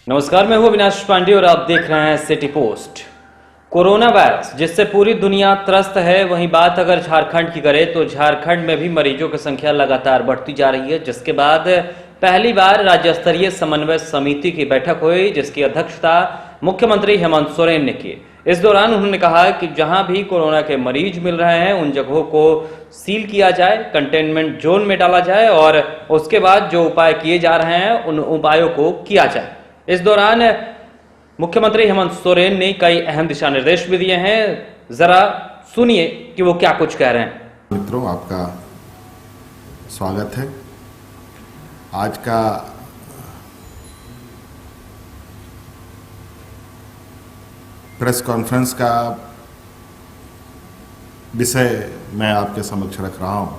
नमस्कार, मैं हूं अविनाश पांडे और आप देख रहे हैं सिटी पोस्ट। कोरोना वायरस जिससे पूरी दुनिया त्रस्त है, वहीं बात अगर झारखंड की करें तो झारखंड में भी मरीजों की संख्या लगातार बढ़ती जा रही है, जिसके बाद पहली बार राज्य स्तरीय समन्वय समिति की बैठक हुई, जिसकी अध्यक्षता मुख्यमंत्री हेमंत सोरेन ने की। इस दौरान उन्होंने कहा कि जहां भी कोरोना के मरीज मिल रहे हैं उन जगहों को सील किया जाए, कंटेनमेंट जोन में डाला जाए और उसके बाद जो उपाय किए जा रहे हैं उन उपायों को किया जाए। इस दौरान मुख्यमंत्री हेमंत सोरेन ने कई अहम दिशा निर्देश भी दिए हैं। जरा सुनिए कि वो क्या कुछ कह रहे हैं। मित्रों, आपका स्वागत है। आज का प्रेस कॉन्फ्रेंस का विषय मैं आपके समक्ष रख रहा हूं।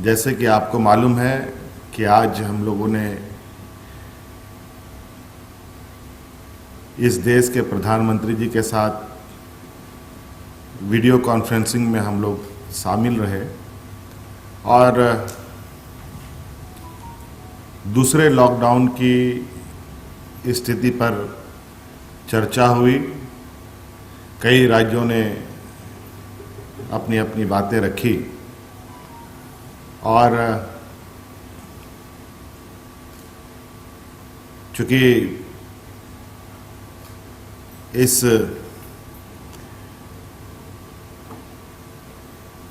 जैसे कि आपको मालूम है कि आज हम लोगों ने इस देश के प्रधानमंत्री जी के साथ वीडियो कॉन्फ्रेंसिंग में हम लोग शामिल रहे और दूसरे लॉकडाउन की स्थिति पर चर्चा हुई। कई राज्यों ने अपनी अपनी बातें रखी और चूंकि इस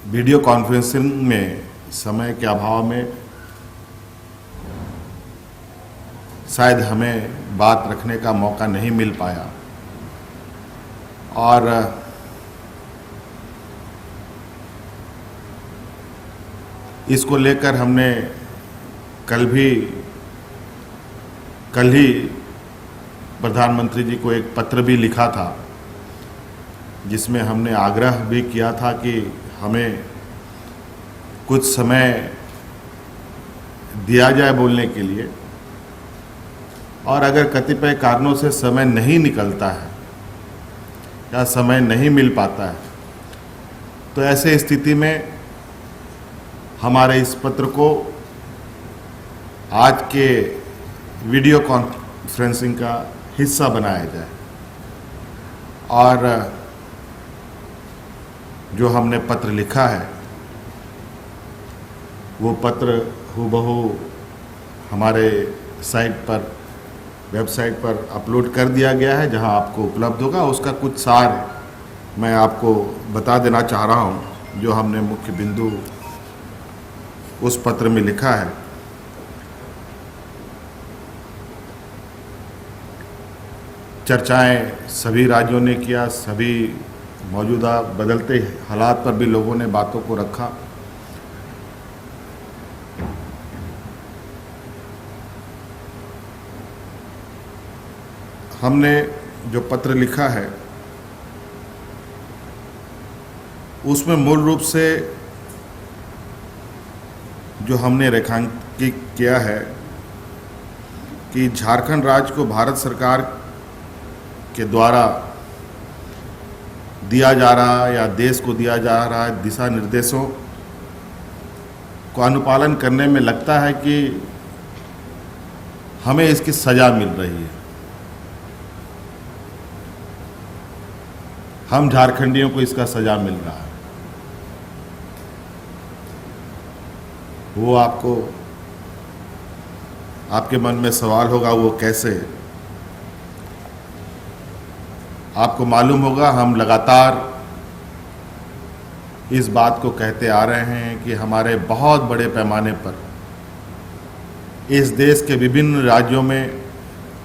वीडियो कॉन्फ्रेंसिंग में समय के अभाव में शायद हमें बात रखने का मौका नहीं मिल पाया और इसको लेकर हमने कल ही प्रधानमंत्री जी को एक पत्र भी लिखा था, जिसमें हमने आग्रह भी किया था कि हमें कुछ समय दिया जाए बोलने के लिए, और अगर कतिपय कारणों से समय नहीं निकलता है या समय नहीं मिल पाता है तो ऐसे स्थिति में हमारे इस पत्र को आज के वीडियो कॉन्फ्रेंसिंग का हिस्सा बनाया जाए और जो हमने पत्र लिखा है वो पत्र हूबहू हमारे वेबसाइट पर अपलोड कर दिया गया है, जहां आपको उपलब्ध होगा। उसका कुछ सार मैं आपको बता देना चाह रहा हूं, जो हमने मुख्य बिंदु उस पत्र में लिखा है। चर्चाएं सभी राज्यों ने किया, सभी मौजूदा बदलते हालात पर भी लोगों ने बातों को रखा। हमने जो पत्र लिखा है उसमें मूल रूप से जो हमने रेखांकित किया है कि झारखंड राज्य को भारत सरकार के द्वारा दिया जा रहा या देश को दिया जा रहा है दिशा निर्देशों को अनुपालन करने में लगता है कि हमें इसकी सजा मिल रही है। हम झारखंडियों को इसका सजा मिल रहा है। वो आपके मन में सवाल होगा, वो कैसे? आपको मालूम होगा हम लगातार इस बात को कहते आ रहे हैं कि हमारे बहुत बड़े पैमाने पर इस देश के विभिन्न राज्यों में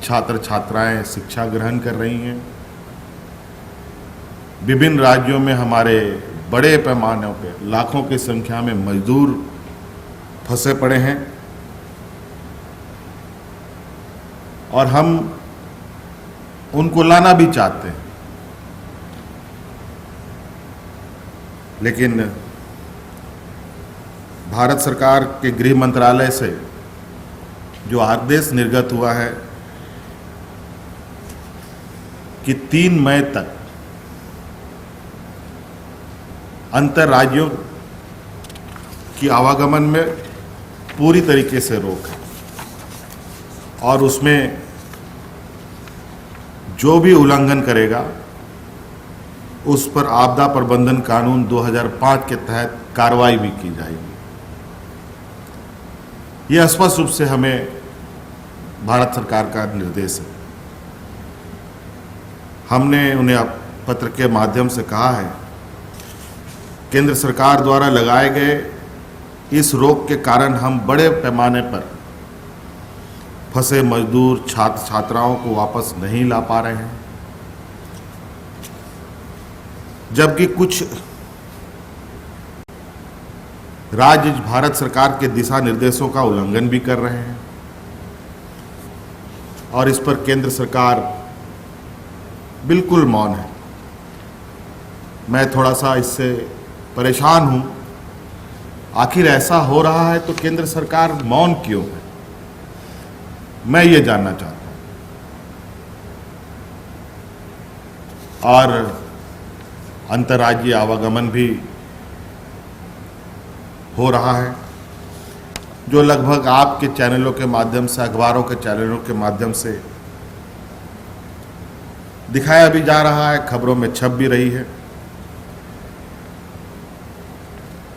छात्र छात्राएं शिक्षा ग्रहण कर रही हैं। विभिन्न राज्यों में हमारे बड़े पैमाने पर लाखों की संख्या में मजदूर फंसे पड़े हैं और हम उनको लाना भी चाहते हैं, लेकिन भारत सरकार के गृह मंत्रालय से जो आदेश निर्गत हुआ है कि 3 मई तक अंतर राज्यों की आवागमन में पूरी तरीके से रोक है और उसमें जो भी उल्लंघन करेगा उस पर आपदा प्रबंधन कानून 2005 के तहत कार्रवाई भी की जाएगी। यह स्पष्ट रूप से हमें भारत सरकार का निर्देश है। हमने उन्हें पत्र के माध्यम से कहा है, केंद्र सरकार द्वारा लगाए गए इस रोक के कारण हम बड़े पैमाने पर फंसे मजदूर छात्र छात्राओं को वापस नहीं ला पा रहे हैं, जबकि कुछ राज्य भारत सरकार के दिशा निर्देशों का उल्लंघन भी कर रहे हैं और इस पर केंद्र सरकार बिल्कुल मौन है। मैं थोड़ा सा इससे परेशान हूं। आखिर ऐसा हो रहा है तो केंद्र सरकार मौन क्यों है, मैं ये जानना चाहता हूं। और अंतर्राज्यीय आवागमन भी हो रहा है, जो लगभग आपके चैनलों के माध्यम से, अखबारों के चैनलों के माध्यम से दिखाया भी जा रहा है, खबरों में छप भी रही है।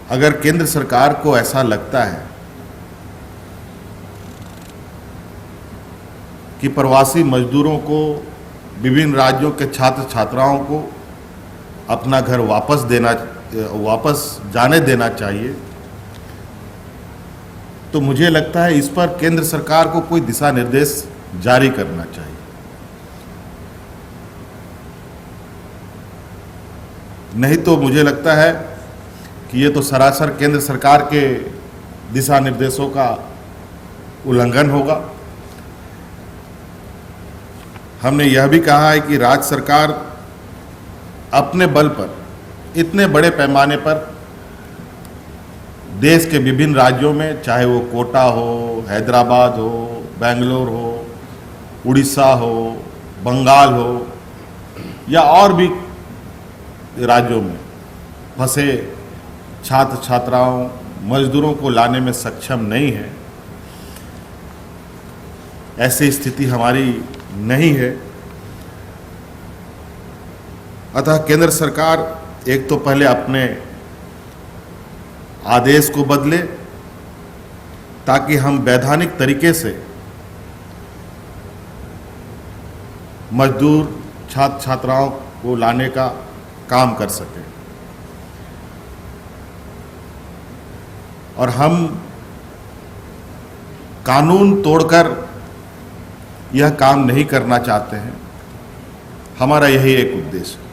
अगर केंद्र सरकार को ऐसा लगता है कि प्रवासी मजदूरों को, विभिन्न राज्यों के छात्र छात्राओं को अपना घर वापस जाने देना चाहिए, तो मुझे लगता है इस पर केंद्र सरकार को कोई दिशा निर्देश जारी करना चाहिए। नहीं तो मुझे लगता है कि ये तो सरासर केंद्र सरकार के दिशा निर्देशों का उल्लंघन होगा। हमने यह भी कहा है कि राज्य सरकार अपने बल पर इतने बड़े पैमाने पर देश के विभिन्न राज्यों में, चाहे वो कोटा हो, हैदराबाद हो, बेंगलोर हो, उड़ीसा हो, बंगाल हो या और भी राज्यों में फंसे छात्र छात्राओं, मजदूरों को लाने में सक्षम नहीं है। ऐसी स्थिति हमारी नहीं है। अतः केंद्र सरकार एक तो पहले अपने आदेश को बदले ताकि हम वैधानिक तरीके से मजदूर छात्र छात्राओं को लाने का काम कर सकें, और हम कानून तोड़कर यह काम नहीं करना चाहते हैं। हमारा यही एक उद्देश्य है।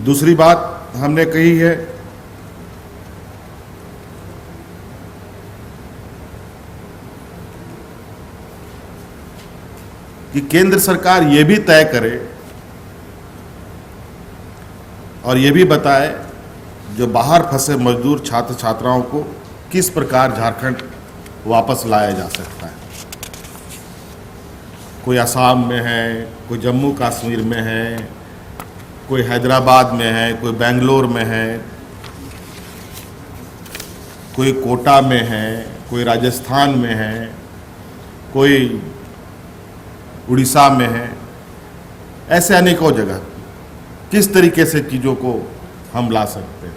दूसरी बात हमने कही है कि केंद्र सरकार ये भी तय करे और ये भी बताए जो बाहर फंसे मजदूर छात्र छात्राओं को किस प्रकार झारखंड वापस लाया जा सकता है। कोई असम में है, कोई जम्मू कश्मीर में है, कोई हैदराबाद में है, कोई बेंगलोर में है, कोई कोटा में है, कोई राजस्थान में है, कोई उड़ीसा में है। ऐसे अनेकों जगह किस तरीके से चीज़ों को हम ला सकते हैं।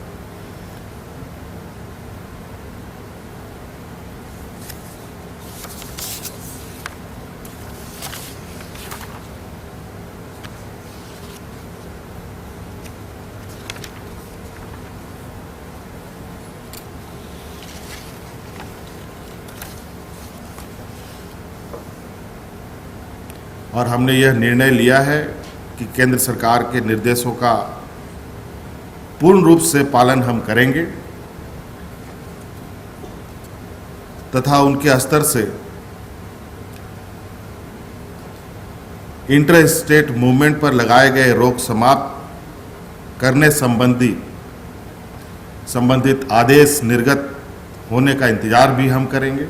और हमने यह निर्णय लिया है कि केंद्र सरकार के निर्देशों का पूर्ण रूप से पालन हम करेंगे तथा उनके स्तर से इंटर स्टेट मूवमेंट पर लगाए गए रोक समाप्त करने संबंधित आदेश निर्गत होने का इंतजार भी हम करेंगे।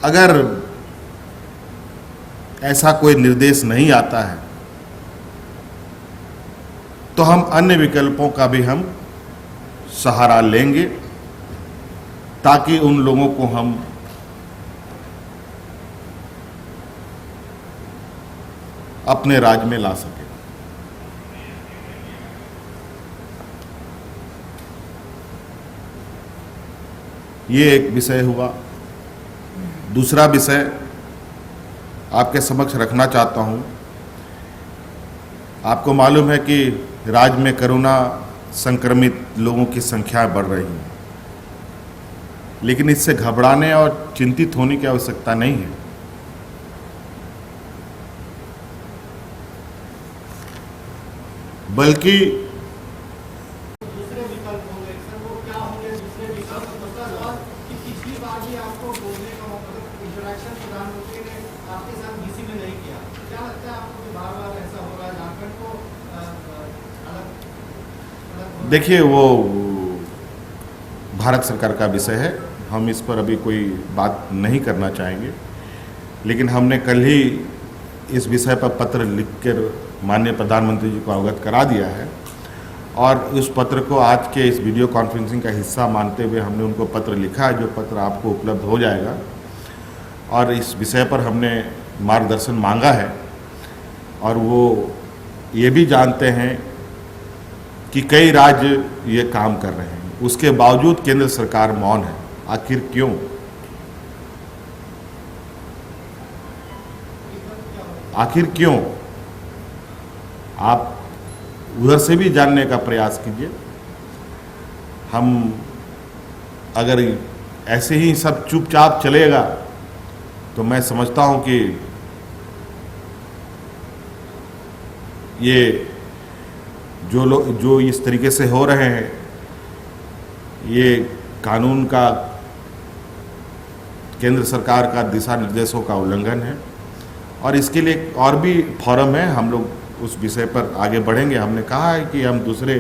अगर ऐसा कोई निर्देश नहीं आता है तो हम अन्य विकल्पों का भी हम सहारा लेंगे ताकि उन लोगों को हम अपने राज्य में ला सकें। ये एक विषय हुआ। दूसरा विषय आपके समक्ष रखना चाहता हूं। आपको मालूम है कि राज्य में कोरोना संक्रमित लोगों की संख्या बढ़ रही है, लेकिन इससे घबराने और चिंतित होने की आवश्यकता नहीं है। बल्कि दूसरे विकल्प होंगे सर, वो क्या होंगे दूसरे विकल्प मतलब, और कि पिछली बार भी आपको बोलने का मतलब इंटरेक्शन प्रधानमंत्री ने आपके साथ डीसी में नहीं किया, क्या लगता है आपको कि बार बार ऐसा हो रहा है? झारखंड को अलग देखिए, वो भारत सरकार का विषय है, हम इस पर अभी कोई बात नहीं करना चाहेंगे। लेकिन हमने कल ही इस विषय पर पत्र लिखकर माननीय प्रधानमंत्री जी को अवगत करा दिया है, और उस पत्र को आज के इस वीडियो कॉन्फ्रेंसिंग का हिस्सा मानते हुए हमने उनको पत्र लिखा है, जो पत्र आपको उपलब्ध हो जाएगा। और इस विषय पर हमने मार्गदर्शन मांगा है, और वो ये भी जानते हैं कि कई राज्य ये काम कर रहे हैं, उसके बावजूद केंद्र सरकार मौन है। आखिर क्यों? आखिर क्यों? आप उधर से भी जानने का प्रयास कीजिए। हम अगर ऐसे ही सब चुपचाप चलेगा तो मैं समझता हूं कि ये जो लोग जो इस तरीके से हो रहे हैं, ये कानून का, केंद्र सरकार का दिशा निर्देशों का उल्लंघन है। और इसके लिए और भी फोरम है, हम लोग उस विषय पर आगे बढ़ेंगे। हमने कहा है कि हम दूसरे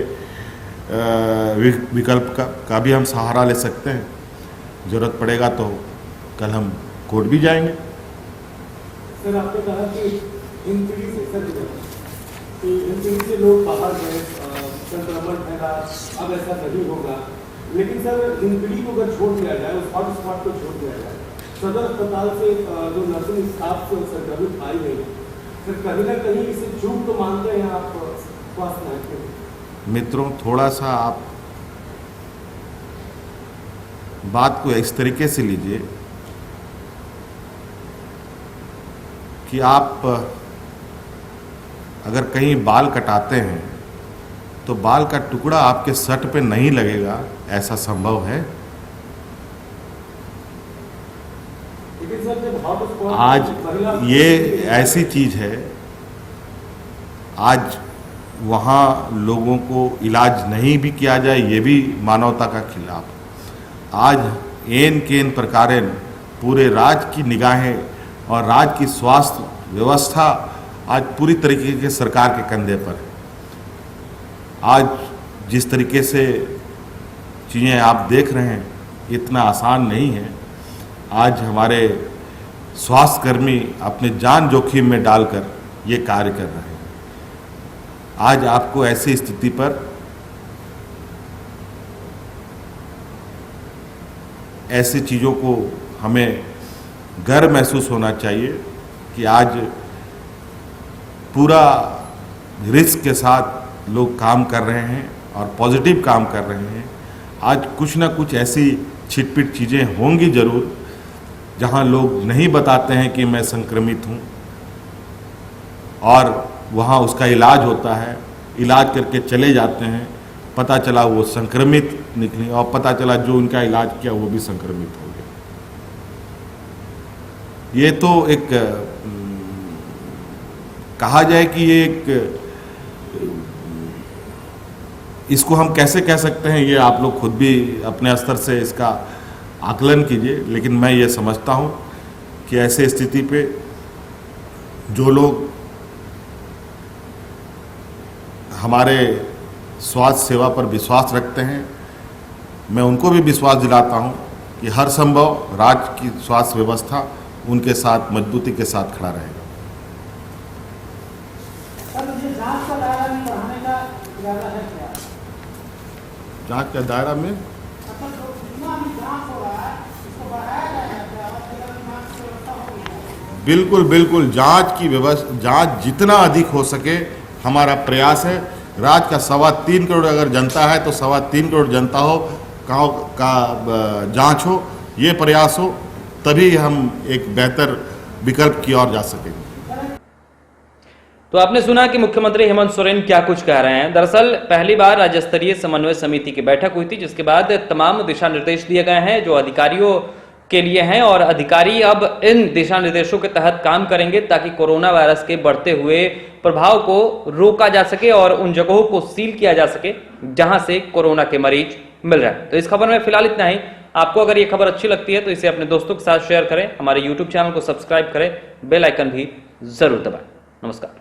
विकल्प का भी हम सहारा ले सकते हैं। ज़रूरत पड़ेगा तो कल हम कोर्ट भी जाएंगे। सर, आपने कहा कि हिंदपीढ़ी से लोग बाहर गए, संक्रमण फैला, अब ऐसा नहीं होगा। लेकिन सर, हिंदपीढ़ी को अगर छोड़ दिया जाए, उस हॉट स्पॉट को छोड़ दिया जाए, सदर अस्पताल से जो नर्सिंग स्टाफ से संक्रमित पाई गई, सर कहीं ना कहीं इसे चूक तो मानते हैं आप स्वास्थ्य महकमे? मित्रों, थोड़ा सा आप बात को इस तरीके से लीजिए कि आप अगर कहीं बाल कटाते हैं तो बाल का टुकड़ा आपके शर्ट पे नहीं लगेगा, ऐसा संभव है? लेकिन सर, जब हॉट स्पॉट आज ये ऐसी चीज है, आज वहाँ लोगों को इलाज नहीं भी किया जाए, ये भी मानवता का खिलाफ। आज एन केन प्रकारेण पूरे राज्य की निगाहें और राज्य की स्वास्थ्य व्यवस्था आज पूरी तरीके के सरकार के कंधे पर है। आज जिस तरीके से चीज़ें आप देख रहे हैं, इतना आसान नहीं है। आज हमारे स्वास्थ्यकर्मी अपने जान जोखिम में डालकर ये कार्य कर रहे हैं। आज आपको ऐसी स्थिति पर ऐसी चीज़ों को हमें गर्व महसूस होना चाहिए कि आज पूरा रिस्क के साथ लोग काम कर रहे हैं और पॉजिटिव काम कर रहे हैं। आज कुछ ना कुछ ऐसी छिटपिट चीज़ें होंगी ज़रूर, जहां लोग नहीं बताते हैं कि मैं संक्रमित हूं, और वहां उसका इलाज होता है, इलाज करके चले जाते हैं, पता चला वो संक्रमित निकले, और पता चला जो उनका इलाज किया वो भी संक्रमित हो गया। ये तो एक कहा जाए कि ये एक, इसको हम कैसे कह सकते हैं, ये आप लोग खुद भी अपने स्तर से इसका आकलन कीजिए। लेकिन मैं ये समझता हूँ कि ऐसे स्थिति पे जो लोग हमारे स्वास्थ्य सेवा पर विश्वास रखते हैं, मैं उनको भी विश्वास दिलाता हूँ कि हर संभव राज्य की स्वास्थ्य व्यवस्था उनके साथ मजबूती के साथ खड़ा रहेगा। सर, मुझे जांच का दायरा भी बढ़ाने का इरादा है क्या? जांच के दायरा में मतलब जितना भी जांच हो रहा है इसको बढ़ाया जाएगा क्या? और जिला दिमाग की व्यवस्था होगी? बिल्कुल बिल्कुल, जांच की व्यवस्था, जांच जितना अधिक हो सके हमारा प्रयास है। राज्य का 3.25 करोड़ अगर जनता है तो 3.25 करोड़ जनता हो का जांच हो, ये प्रयास हो, तभी हम एक बेहतर विकल्प की ओर जा सकेंगे। तो आपने सुना कि मुख्यमंत्री हेमंत सोरेन क्या कुछ कह रहे हैं। दरअसल पहली बार राज्य स्तरीय समन्वय समिति की बैठक हुई थी, जिसके बाद तमाम दिशा निर्देश दिए गए हैं जो अधिकारियों के लिए हैं, और अधिकारी अब इन दिशा निर्देशों के तहत काम करेंगे ताकि कोरोना वायरस के बढ़ते हुए प्रभाव को रोका जा सके और उन जगहों को सील किया जा सके जहां से कोरोना के मरीज मिल रहे हैं। तो इस खबर में फिलहाल इतना ही। आपको अगर ये खबर अच्छी लगती है तो इसे अपने दोस्तों के साथ शेयर करें, हमारे YouTube चैनल को सब्सक्राइब करें, बेल आइकन भी जरूर दबाएं। नमस्कार।